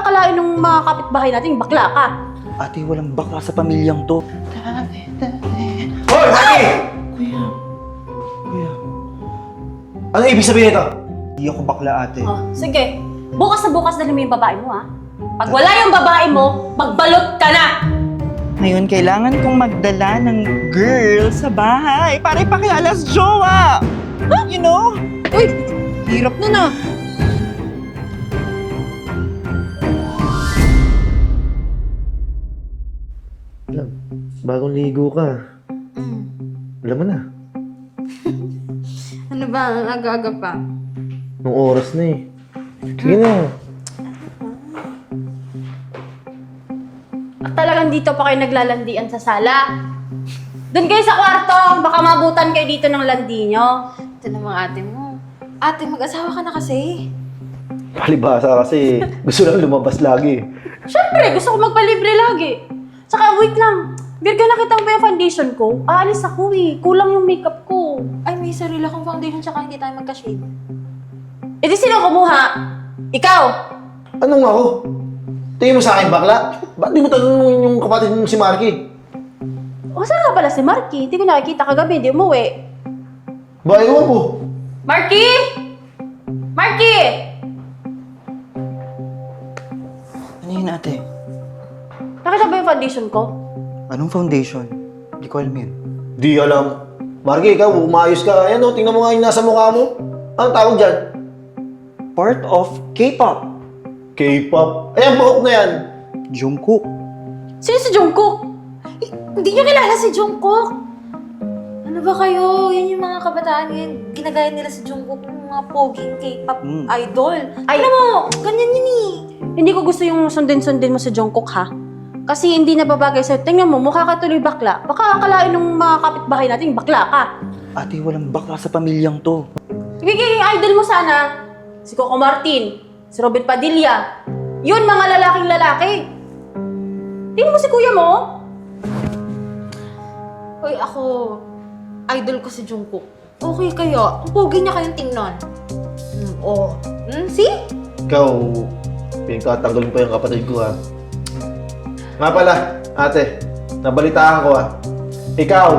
akalain ng mga kapitbahay natin, bakla ka. Ate, walang bakla sa pamilyang to. Hoy, Maki! Kuya. Kuya. Ano ibig sabihin nito? Hindi ako bakla, ate. Oh, sige. Bukas na bukas dali mo yung babae mo, ha? Pag wala yung babae mo, magbalot ka na! Ngayon, kailangan kong magdala ng girl sa bahay para ipakilala sa jowa. You know? Uy! Hirap na na. Bagong ligo ka. Alam mo na. Ano ba? Ang aga-aga pa. Nung oras na eh. Sige na. Talagang dito pa kayo naglalandian sa sala. Doon kayo sa kwarto. Baka mabutan kayo dito ng landi nyo. Ito namang ate mo. Ate, mag-asawa ka na kasi. Palibasa kasi gusto lang lumabas lagi. Siyempre, gusto ko magpalibre lagi. Saka wait lang. Virgo, nakita mo ba yung foundation ko? Aalis ako eh. Kulang yung makeup ko. Ay, may sarili akong foundation tsaka hindi tayo magka-shade. E di sino kumuha? Ikaw! Anong ako? Tingin mo sa akin bakla? Ba't di mo tanong yung kapatid mo si Marky? O, saan nga pala si Marky? Hindi ko nakikita kagabi, hindi umuwi. Ba, ewan ko. Marky! Marky! Ano yun, ate? Nakita ba yung foundation ko? Anong foundation? Hindi ko alam yun. Di alam. Marky, ikaw, umayos ka. Ayan o, tingnan mo nga yung nasa mukha mo. Anong tawag dyan? Part of K-pop. K-pop. Ayan, buhok na yan. Jungkook. Sino si Jungkook? Hindi nyo kilala si Jungkook. Ano ba kayo? Yan yung mga kabataan ngayon. Ginagaya nila si Jungkook ng mga poging K-pop idol. Ay. Alam mo, ganyan yun eh. Hindi ko gusto yung sundin-sundin mo si Jungkook, ha? Kasi hindi na babagay sa'yo. Tingnan mo, mukha ka tuloy bakla. Baka akalain ng mga kapitbahay natin, bakla ka. Ate, walang bakla sa pamilyang to. Ibigay idol mo sana, si Coco Martin, si Robin Padilla. Yun, mga lalaking lalaki. Tingnan mo si kuya mo. Hoy, ako, idol ko si Jungkook. Okay kayo. Ang pogi niya kayong tingnan. See? Ikaw, pinagtatanggol mo pa yung kapatid ko ha. Nga pala, ate, nabalitaan ko ha. Ikaw,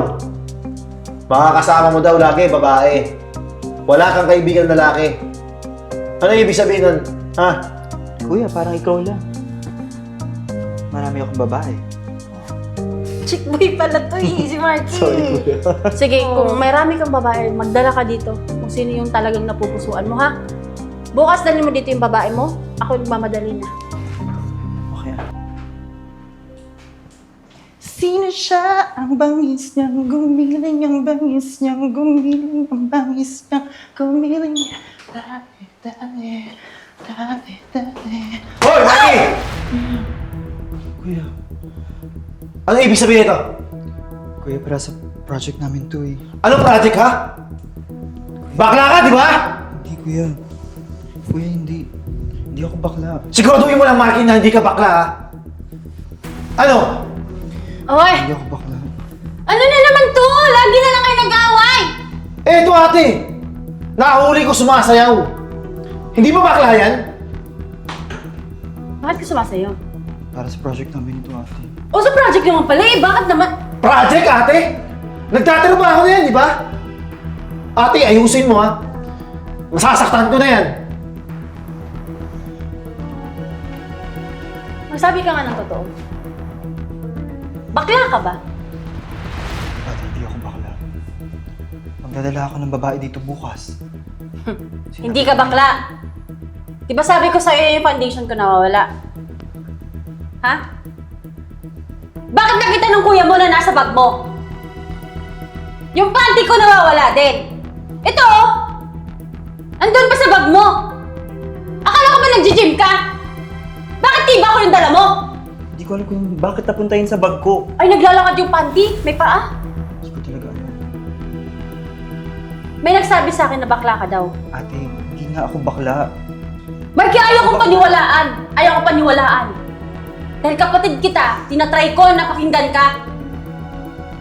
makakasama mo daw lagi, babae. Wala kang kaibigan lalaki. Ano yung ibig sabihin nun? Ha? Kuya, parang ikaw lang. Marami akong babae. Chick boy pala to eh, si Marky. Sorry, kuya. Sige, kung may rami kang babae, magdala ka dito. Kung sino yung talagang napupusuan mo, ha? Bukas dalhin mo dito yung babae mo. Ako nagmamadali na. Okay. Sino siya? Ang bangis niyang gumiling, ang bangis niyang gumiling, ang bangis niyang gumiling. Dali. Hoy, Marky! Kuya, Ano ibig sabihin nito? kuya, para sa project namin to eh. Anong project ha? Bakla ka, di ba? Hindi, kuya. Kuya, hindi. Hindi ako bakla. Siguraduhin mo lang, Marky, na hindi ka bakla ha? Ano? Oy! Hindi ako bakla. Ano na naman to? Lagi na lang kayo nag-aaway! Eto ate! Nakahuli ko sumasayaw. Hindi ba bakla yan? Bakit ka sumasayo? Para sa project namin ito, ate. O sa project naman pala eh, bakit naman? Project, ate? Nagtatrabaho na yan, di ba? Ate, ayusin mo ha. Masasaktan ko na yan. Magsabi ka nga ng totoo. Bakla ka ba? Ate, hindi ako bakla. Magdadala ako ng babae dito bukas. Hindi ka bakla. Di ba sabi ko sa'yo yung foundation ko nawawala? Ha? Bakit nakita ng kuya mo na nasa bag mo? Yung panty ko nawawala din. Ito oh! Andun pa sa bag mo? Akala ko ba nag-gym ka? Bakit di ba ako yung dala mo? Hindi ko alam kung bakit napunta yun sa bag ko. Ay, naglalakad yung panty. May paa. Hindi ko talaga alam. May nagsabi sa akin na bakla ka daw. Ate, hindi nga ako bakla. Marky, ayaw kong paniwalaan. Ayaw kong paniwalaan. Dahil kapatid kita, tinatry ko na pakinggan ka.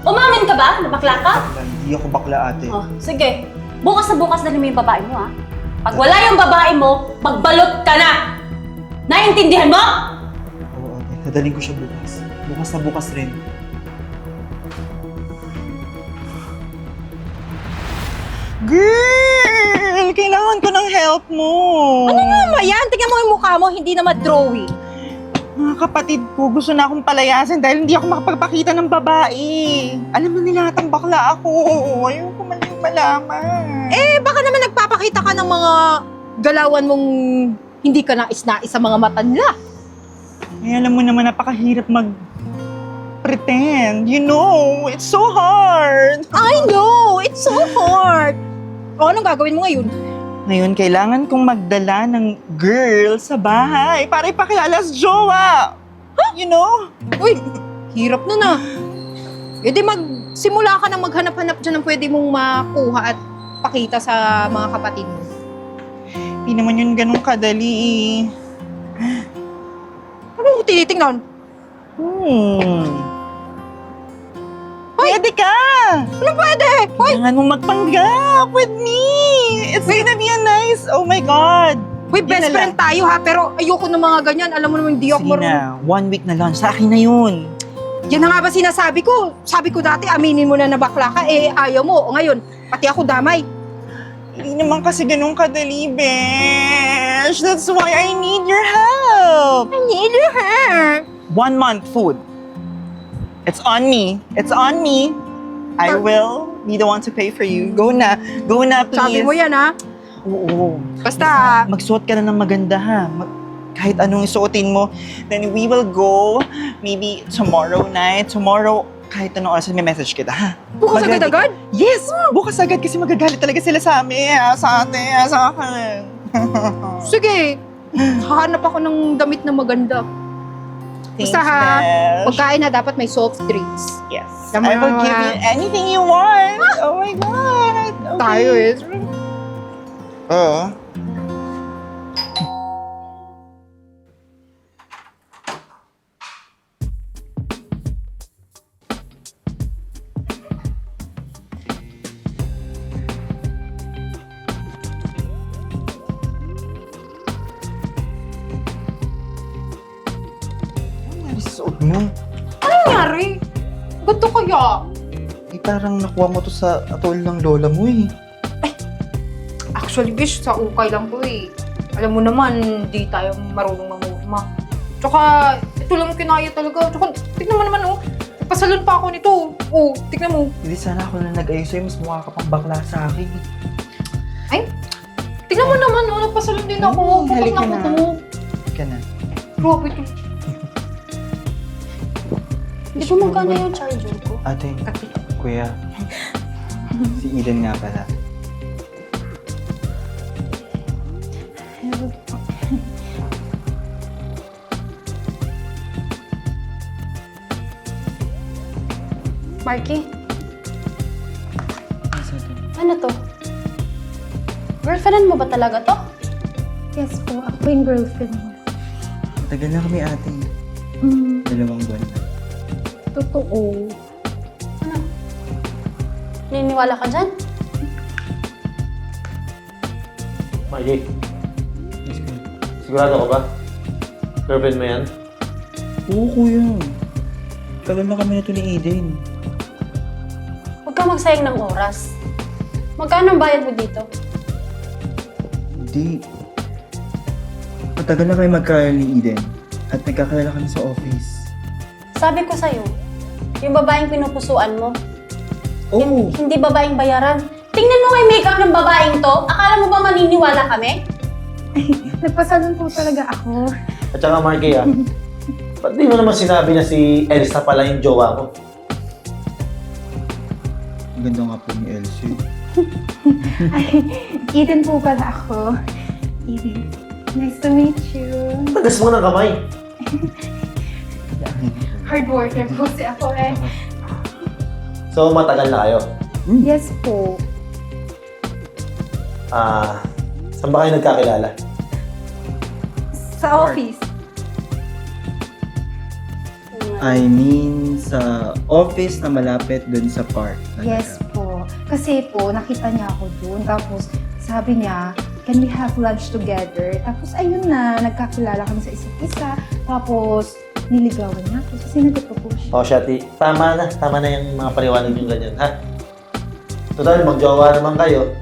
Umamin ka ba na bakla ka? Hindi ako bakla, ate. Oh, sige. Bukas na bukas dalhin mo yung babae mo, ha? Pag wala yung babae mo, magbalot ka na! Naiintindihan mo? Oo, ate. Dadaling ko siya bukas. Bukas na bukas rin. Girl! Kailangan ko ng help mo! Ano naman yan? Tingnan mo yung mukha mo, hindi naman drawing. Mga kapatid ko, gusto na akong palayasin dahil hindi ako makapagpakita ng babae. Alam na nila natang bakla ako. Ayoko malaman. Baka naman nagpapakita ka ng mga galawan mong hindi ka nais-nais sa mga mata nila. Alam mo naman, napakahirap pretend. You know, it's so hard. I know! It's so hard! O, anong gagawin mo ngayon? Ngayon, kailangan kong magdala ng girl sa bahay para ipakilala sa jowa. You know? Uy, hirap na na. E di magsimula ka na maghanap-hanap dyan ng pwede mong makuha at pakita sa mga kapatid mo. Hindi naman yun ganun kadali. Ano mo tinitingnan? Pwede ka! Ano pwede? Uy, Kailangan mong magpanggap with me! It's gonna be a nice... Oh my God! uy, best friend tayo ha, pero ayoko ng mga ganyan. Alam mo naman, hindi ako Sige marunong. na, 1 week na lang. Sa akin na yun. Yan na nga ba sinasabi ko? Sabi ko dati, aminin mo na bakla ka, ayaw mo. O ngayon, pati ako damay. Hindi naman kasi ganun kadali, Besh. That's why I need your help. I need your help. 1 month food. It's on me. It's on me. I will be the one to pay for you. Go na. Go na, please. Sabi mo yan ha. Oo. Basta, Magsuot ka na ng maganda, ha? Kahit anong isuotin mo. Then we will go maybe tomorrow night. Tomorrow, kahit anong oras, may message kita, ha? bukas Mag-ready agad-agad? ka. Yes! Bukas agad kasi magagalit talaga sila sa amin, sa ate, sa akin. Sige, hahanap ako ng damit na maganda. Thanks, Basta ha, Besh. pagkain na dapat may soft drinks. Yes. Tama I will nga. give you anything you want. Oh my God. Okay. Tayo eh. Oo. Ano suot mo? Ano nangyari? Ba't to kaya? Eh, parang nakuha mo to sa atol ng lola mo eh. Actually, bish, sa ukay lang to eh. Alam mo naman, di tayo marunong mamurma. Tsaka, ito lang kinaya talaga. Tsaka, tignan mo naman oh. Pasalon pa ako nito. Oh, tignan mo. Hindi sana ako na nag-ayos sa'yo, mas mukha ka pang bakla sa akin. Ay, tignan mo naman oh, nagpasalon din ako. Kapag halika na na. ako. Ka na. Grabe to. Di ba magkano yung charger ko? Ate, kuya, si Eden nga pala. Marky? Ano to? Girlfriend mo ba talaga to? Yes po, ako yung girlfriend mo. Tagal na kami ate. 2 buwan na. Totoo. Naniniwala ka dyan? Mikey, sigurado ka ba? Girlfriend mo yan? Oo kuya. Tagal na kami nito ni Eden. Huwag ka magsayang ng oras. Magkano ang bayad mo dito? Hindi. Matagal na kami magkakilala ni Eden. At nagkakilala kami sa office. Sabi ko sa'yo, yung babaeng pinupusuan mo, Oo! hindi babaeng bayaran. Tingnan mo nga yung makeup ng babaeng to. Akala mo ba maniniwala kami? Nagpasalon po talaga ako. At saka Marky ba't di mo naman sinabi na si Elsa pala yung jowa mo? Ang ganda nga po ni Elsie. Eden po pala ako. Eden, nice to meet you. Tagas mo ng kamay. Hard worker po si ako eh. So, matagal na kayo. Yes po. Saan ba kayo nagkakilala? Sa office. I mean, sa office na malapit dun sa park. Yes po. Kasi po, nakita niya ako doon. Tapos, sabi niya, can we have lunch together? Tapos ayun na, nagkakilala kami sa isa't isa. Tapos niligawan niya ako. So sinagot ko po siya. O, Shati, tama na yung mga paliwanag yung ganyan, ha? Total, magjowa naman kayo.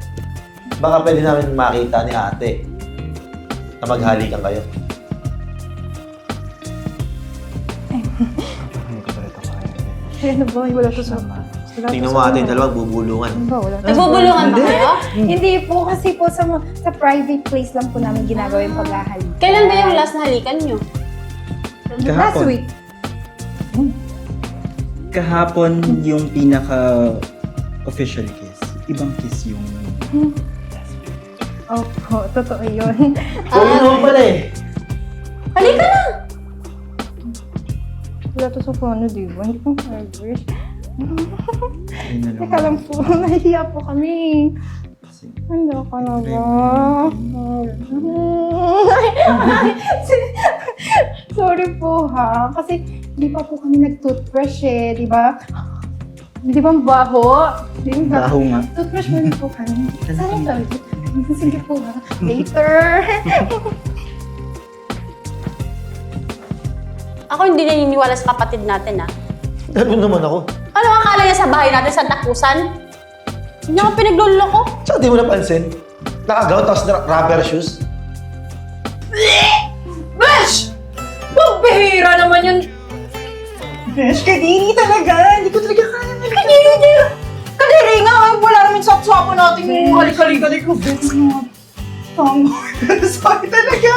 Baka pwede namin makita ni ate na maghalikan kayo. Ano ba? Wala to sa... Tingnan mo ate yung dalawang bubulungan. Ano ba? Wala to. Nagbubulungan ba kayo? Hindi po, kasi po sa private place lang po namin ginagawa yung paghahalikan. Kailan ba yung last na halikan nyo? Last Kahapon. week. Kahapon yung pinaka official kiss. Ibang kiss yung Opo, totoo yun. So, yun naman pala eh. Halika na! Wala to sa phone, di ba? Hindi ko ma-wish. Ayun na Teka lang po, nahihiya po kami. Handa ka na ba? Sorry po ha, kasi di pa po kami nag-toothbrush eh, di ba? Di ba ang baho? Di ba? Baho nga. Toothbrush mo rin po kami. Sana tayo. Sige po ha. Later. Ako hindi naniniwala sa kapatid natin, ah. Ano naman ako? Ano akala niya sa bahay natin sa takusan? Hindi ako pinagluloko. Tsaka di mo napansin? Nakagaw, tapos rubber shoes. Besh! Pagbihira naman yun. Besh, kadiri talaga. Hindi ko talaga kaya na. Kadiri nga, ay, wala naman saksapan natin yung halik-halikan ko. Tama. Sorry talaga.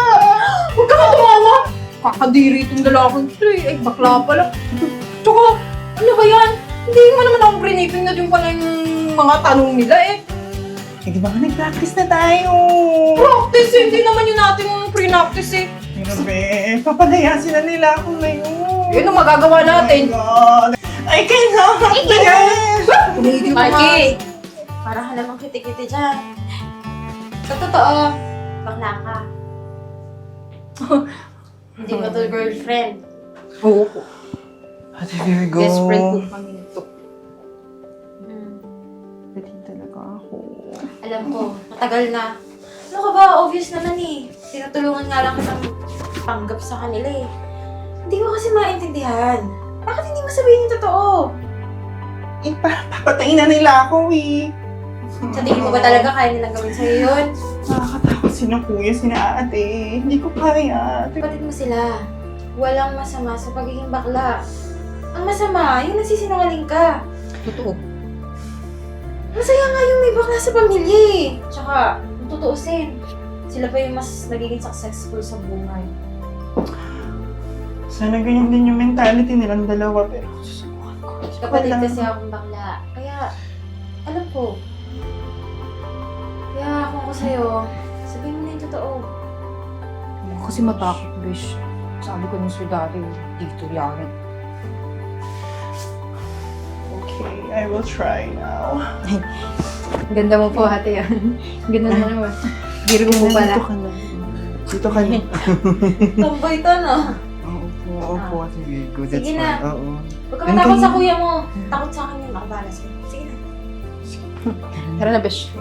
Huwag ka tumawa! Kakadiri itong dalaking ito eh. Ay, bakla pala. Tsaka, ano ba yan? Hindi mo naman akong briefing na din pala yung mga tanong nila eh. Eh, di ba nga nag-practice na tayo? Practice eh. Hindi naman yun natin pre-practice eh. Pero be, papalaya sila nila ako ngayon. Yun ang magagawa natin. Oh my God. I cannot. Kumidi mo Marky! Para ka namang kiti-kiti dyan. Sa totoo, bakla ka. Hindi mo to girlfriend. Oo po. Ate Virgo. Best friend po kami nito. Pwede talaga ako. Alam ko, matagal na. Ano ka ba? Obvious naman eh. Tinutulungan nga lang kitang panggap sa kanila eh. Hindi ko kasi maintindihan. Bakit hindi mo sabihin yung totoo? Eh, papatayin na nila ako eh. Sa tingin mo ba talaga kaya nilang gawin sa'yo yun? Nakakatakot sila kuya, sina ate. Hindi ko kaya. Kapatid mo sila. Walang masama sa pagiging bakla. Ang masama, yung nagsisinungaling ka. Totoo. Masaya nga yung may bakla sa pamilya eh. Tsaka, kung tutuusin, sila pa yung mas nagiging successful sa buhay. Sana ganyan din yung mentality nilang dalawa, pero susubukan ko. Kapatid Wala. kasi akong bakla. Kaya, alam ko. Kaya kung ako sa'yo, sabihin mo na yung totoo. Kasi matakot, Bish. Sabi ko ng Sir Daddy, dito yan. Okay, I will try now. Ganda mo po, ate yan. Ganda mo naman. Virgo mo pala. Dito ka na. Dito ka na. Tambay to, no? Opo, Ate Virgo. That's Sige na. fine. Oo. Huwag ka matakot sa kuya mo. Takot sa akin yun, makabala sa'yo. Sige na. Tara na, Bish.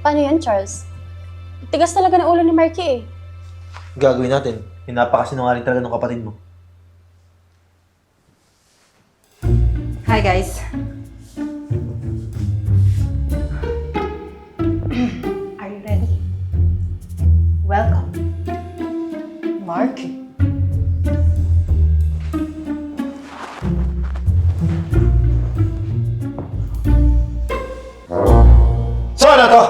Paano yan, Charles? Tigas talaga ng ulo ni Marky eh. Gagawin natin. Napakasinungaling talaga ng kapatid mo. Hi, guys. Are you ready? Welcome. Marky. So ano to?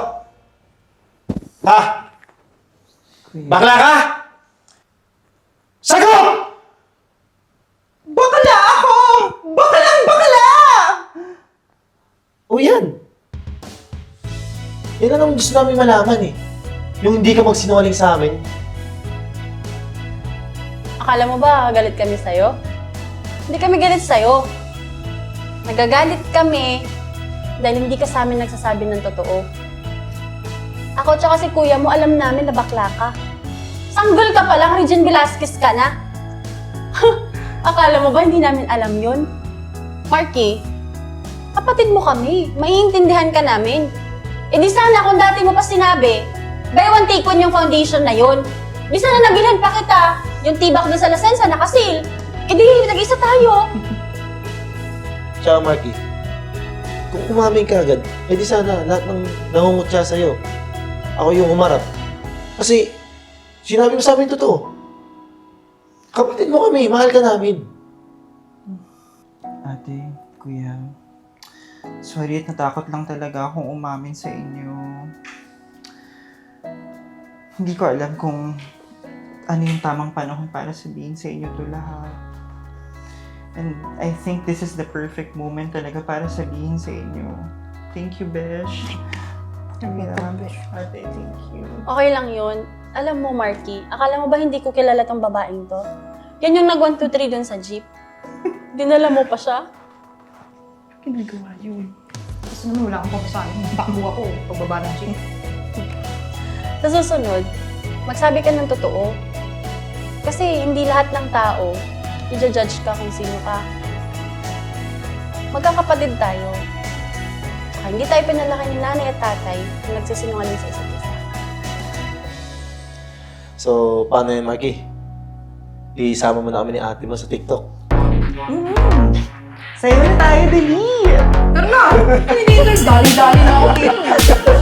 Ha? Bakla ka? Sagot! Bakla ako! Bakalang bakla! O yan. Yan ang gusto namin malaman eh. Yung hindi ka magsinungaling sa amin. Akala mo ba galit kami sa'yo? Hindi kami galit sa'yo. Nagagalit kami dahil hindi ka sa amin nagsasabi ng totoo. Ako tsaka si kuya mo, alam namin na bakla ka. Sanggol ka pa lang, Regine Velasquez ka na. Akala mo ba hindi namin alam yun? Marky, kapatid mo kami. Maiintindihan ka namin. Eh di sana kung dati mo pa sinabi, buy one take one yung foundation na yun. Di sana nabilhan pa kita, yung tibak doon sa lasensa nakasil. Eh di, nag-isa tayo. Tsaka Marky, kung umamin ka agad, eh di sana lahat ng nangungutya sa'yo. Ako yung humarap. Kasi, sinabi mo sa amin totoo. Kapatid mo kami, mahal ka namin. Ate, kuya, sorry at natakot lang talaga akong umamin sa inyo. Hindi ko alam kung ano yung tamang panahon para sabihin sa inyo to lahat. And I think this is the perfect moment talaga para sabihin sa inyo. Thank you, Besh. Ate, thank you. Okay lang yun. Alam mo, Marky, akala mo ba hindi ko kilala tong babaeng to? Yan yung nag 1, 2, 3 dun sa jeep. Dinala mo pa siya? Ginagawa yun. Kasi naman wala akong papasahin. Takbo ako pagbaba ng jeep. Sa susunod, magsabi ka ng totoo. Kasi hindi lahat ng tao, i-judge ka kung sino ka. Magkakapatid tayo. Saka hindi tayo pinalaki ni nanay at tatay na nagsisinungaling sa isa't isa. So, paano yun, Marky? Isama mo na kami ni ate mo sa TikTok. Sayo na tayo, dali! Tara na! Hindi na, dali-dali na ako dito.